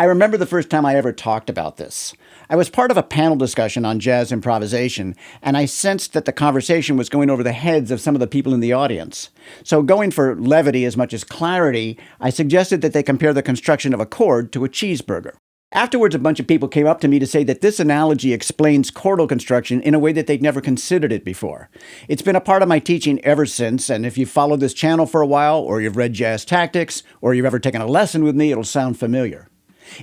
I remember the first time I ever talked about this. I was part of a panel discussion on jazz improvisation, and I sensed that the conversation was going over the heads of some of the people in the audience. So, going for levity as much as clarity, I suggested that they compare the construction of a chord to a cheeseburger. Afterwards, a bunch of people came up to me to say that this analogy explains chordal construction in a way that they'd never considered it before. It's been a part of my teaching ever since, and if you've followed this channel for a while, or you've read Jazz Tactics, or you've ever taken a lesson with me, it'll sound familiar.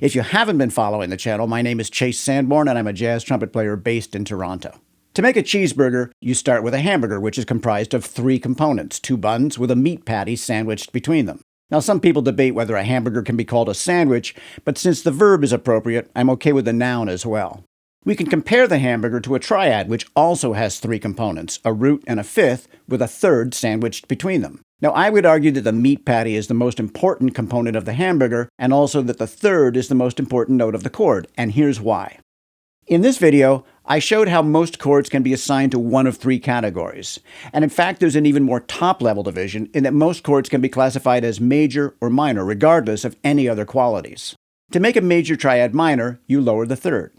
If you haven't been following the channel, my name is Chase Sanborn, and I'm a jazz trumpet player based in Toronto. To make a cheeseburger, you start with a hamburger, which is comprised of 3 components, 2 buns with a meat patty sandwiched between them. Now, some people debate whether a hamburger can be called a sandwich, but since the verb is appropriate, I'm okay with the noun as well. We can compare the hamburger to a triad, which also has 3 components, a root and a fifth, with a third sandwiched between them. Now, I would argue that the meat patty is the most important component of the hamburger, and also that the third is the most important note of the chord, and here's why. In this video, I showed how most chords can be assigned to one of 3 categories. And in fact, there's an even more top-level division in that most chords can be classified as major or minor, regardless of any other qualities. To make a major triad minor, you lower the third.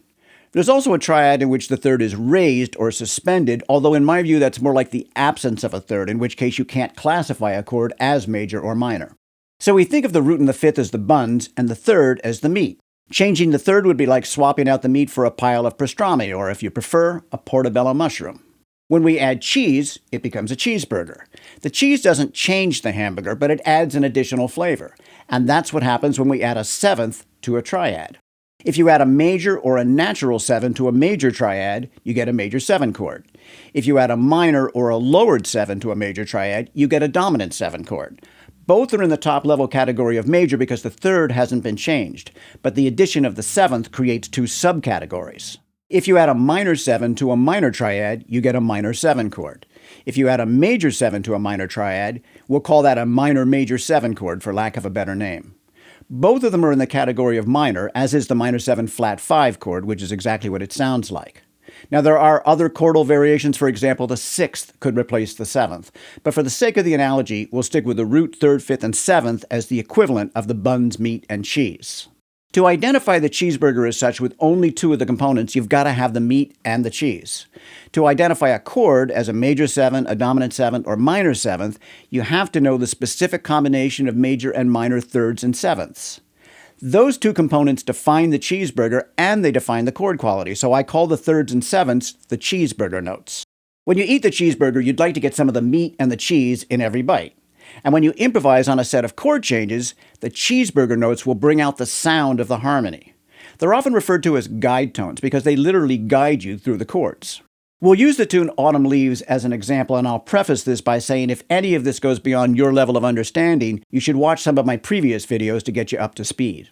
There's also a triad in which the third is raised or suspended, although in my view that's more like the absence of a third, in which case you can't classify a chord as major or minor. So we think of the root and the fifth as the buns, and the third as the meat. Changing the third would be like swapping out the meat for a pile of pastrami, or if you prefer, a portobello mushroom. When we add cheese, it becomes a cheeseburger. The cheese doesn't change the hamburger, but it adds an additional flavor. And that's what happens when we add a seventh to a triad. If you add a major or a natural 7 to a major triad, you get a major 7 chord. If you add a minor or a lowered 7 to a major triad, you get a dominant 7 chord. Both are in the top level category of major because the third hasn't been changed, but the addition of the 7th creates 2 subcategories. If you add a minor 7 to a minor triad, you get a minor 7 chord. If you add a major 7 to a minor triad, we'll call that a minor major 7 chord for lack of a better name. Both of them are in the category of minor, as is the minor 7 flat 5 chord, which is exactly what it sounds like. Now, there are other chordal variations. For example, the 6th could replace the 7th. But for the sake of the analogy, we'll stick with the root, 3rd, 5th, and 7th as the equivalent of the buns, meat, and cheese. To identify the cheeseburger as such with only 2 of the components, you've got to have the meat and the cheese. To identify a chord as a major 7, a dominant 7, or minor 7th, you have to know the specific combination of major and minor 3rds and 7ths. Those 2 components define the cheeseburger and they define the chord quality, so I call the 3rds and 7ths the cheeseburger notes. When you eat the cheeseburger, you'd like to get some of the meat and the cheese in every bite. And when you improvise on a set of chord changes, the cheeseburger notes will bring out the sound of the harmony. They're often referred to as guide tones because they literally guide you through the chords. We'll use the tune Autumn Leaves as an example, and I'll preface this by saying if any of this goes beyond your level of understanding, you should watch some of my previous videos to get you up to speed.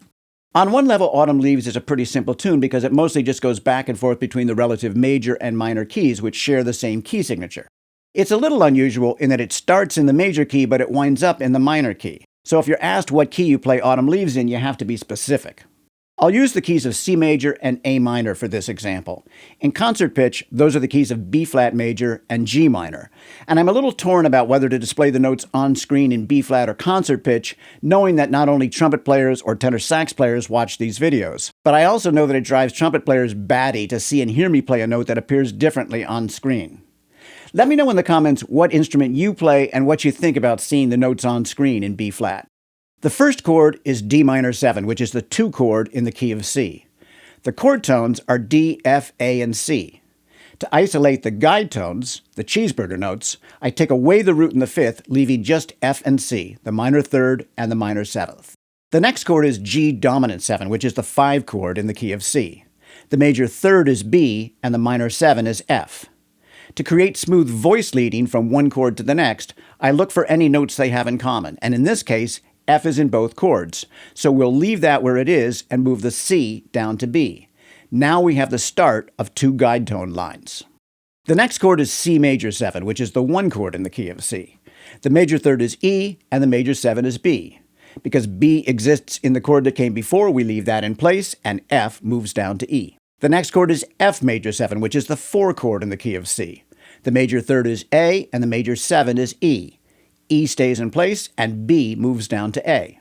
On one level, Autumn Leaves is a pretty simple tune because it mostly just goes back and forth between the relative major and minor keys, which share the same key signature. It's a little unusual in that it starts in the major key, but it winds up in the minor key. So if you're asked what key you play Autumn Leaves in, you have to be specific. I'll use the keys of C major and A minor for this example. In concert pitch, those are the keys of B flat major and G minor. And I'm a little torn about whether to display the notes on screen in B flat or concert pitch, knowing that not only trumpet players or tenor sax players watch these videos, but I also know that it drives trumpet players batty to see and hear me play a note that appears differently on screen. Let me know in the comments what instrument you play and what you think about seeing the notes on screen in B flat. The first chord is D minor 7, which is the 2 chord in the key of C. The chord tones are D, F, A, and C. To isolate the guide tones, the cheeseburger notes, I take away the root and the 5th, leaving just F and C, the minor 3rd and the minor 7th. The next chord is G dominant 7, which is the 5 chord in the key of C. The major 3rd is B, and the minor 7 is F. To create smooth voice leading from one chord to the next, I look for any notes they have in common, and in this case, F is in both chords, so we'll leave that where it is and move the C down to B. Now we have the start of 2 guide tone lines. The next chord is C major 7, which is the 1 chord in the key of C. The major 3rd is E, and the major 7 is B. Because B exists in the chord that came before, we leave that in place, and F moves down to E. The next chord is F major 7, which is the 4 chord in the key of C. The major 3rd is A, and the major 7 is E. E stays in place, and B moves down to A.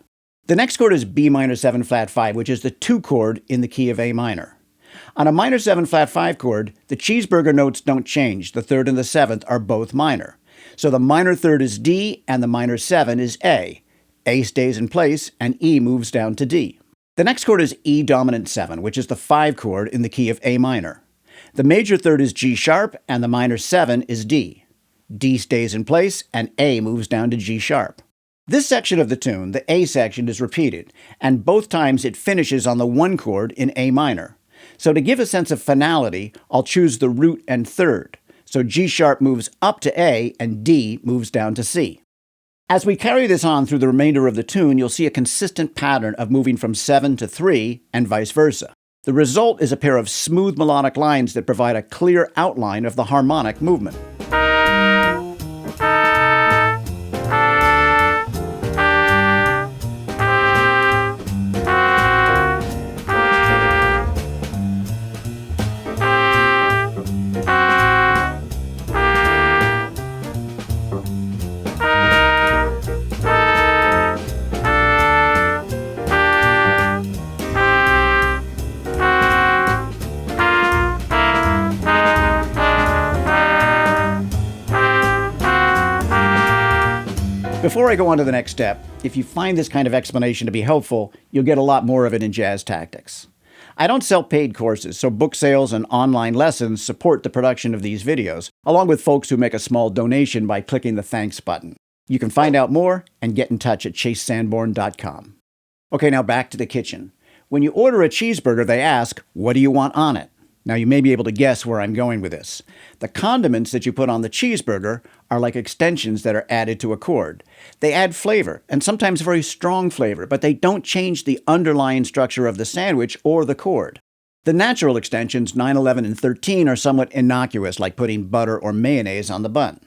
The next chord is B minor 7 flat 5, which is the 2 chord in the key of A minor. On a minor 7 flat 5 chord, the cheeseburger notes don't change. The 3rd and the 7th are both minor. So the minor 3rd is D and the minor 7 is A. A stays in place and E moves down to D. The next chord is E dominant 7, which is the 5 chord in the key of A minor. The major 3rd is G sharp and the minor 7 is D. D stays in place and A moves down to G sharp. This section of the tune, the A section, is repeated, and both times it finishes on the 1 chord in A minor. So to give a sense of finality, I'll choose the root and 3rd. So G sharp moves up to A and D moves down to C. As we carry this on through the remainder of the tune, you'll see a consistent pattern of moving from 7 to 3 and vice versa. The result is a pair of smooth melodic lines that provide a clear outline of the harmonic movement. Before I go on to the next step, if you find this kind of explanation to be helpful, you'll get a lot more of it in Jazz Tactics. I don't sell paid courses, so book sales and online lessons support the production of these videos, along with folks who make a small donation by clicking the thanks button. You can find out more and get in touch at chasesanborn.com. Okay, now back to the kitchen. When you order a cheeseburger, they ask, what do you want on it? Now, you may be able to guess where I'm going with this. The condiments that you put on the cheeseburger are like extensions that are added to a chord. They add flavor, and sometimes very strong flavor, but they don't change the underlying structure of the sandwich or the chord. The natural extensions, 9, 11, and 13, are somewhat innocuous, like putting butter or mayonnaise on the bun.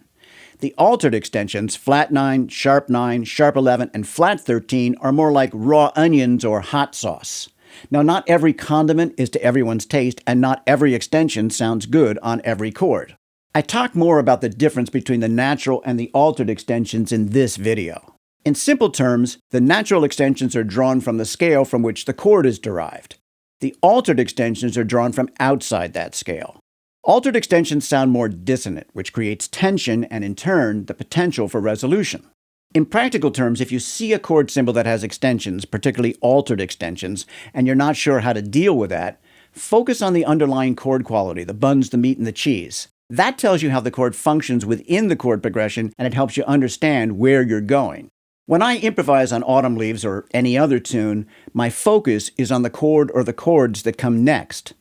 The altered extensions, flat 9, sharp 11, and flat 13, are more like raw onions or hot sauce. Now, not every condiment is to everyone's taste, and not every extension sounds good on every chord. I talk more about the difference between the natural and the altered extensions in this video. In simple terms, the natural extensions are drawn from the scale from which the chord is derived. The altered extensions are drawn from outside that scale. Altered extensions sound more dissonant, which creates tension and, in turn, the potential for resolution. In practical terms, if you see a chord symbol that has extensions, particularly altered extensions, and you're not sure how to deal with that, focus on the underlying chord quality, the buns, the meat, and the cheese. That tells you how the chord functions within the chord progression, and it helps you understand where you're going. When I improvise on Autumn Leaves or any other tune, my focus is on the chord or the chords that come next.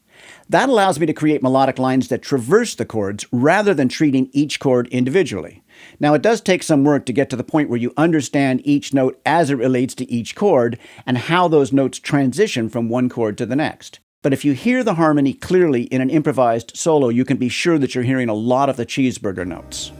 That allows me to create melodic lines that traverse the chords rather than treating each chord individually. Now, it does take some work to get to the point where you understand each note as it relates to each chord and how those notes transition from one chord to the next. But if you hear the harmony clearly in an improvised solo, you can be sure that you're hearing a lot of the cheeseburger notes.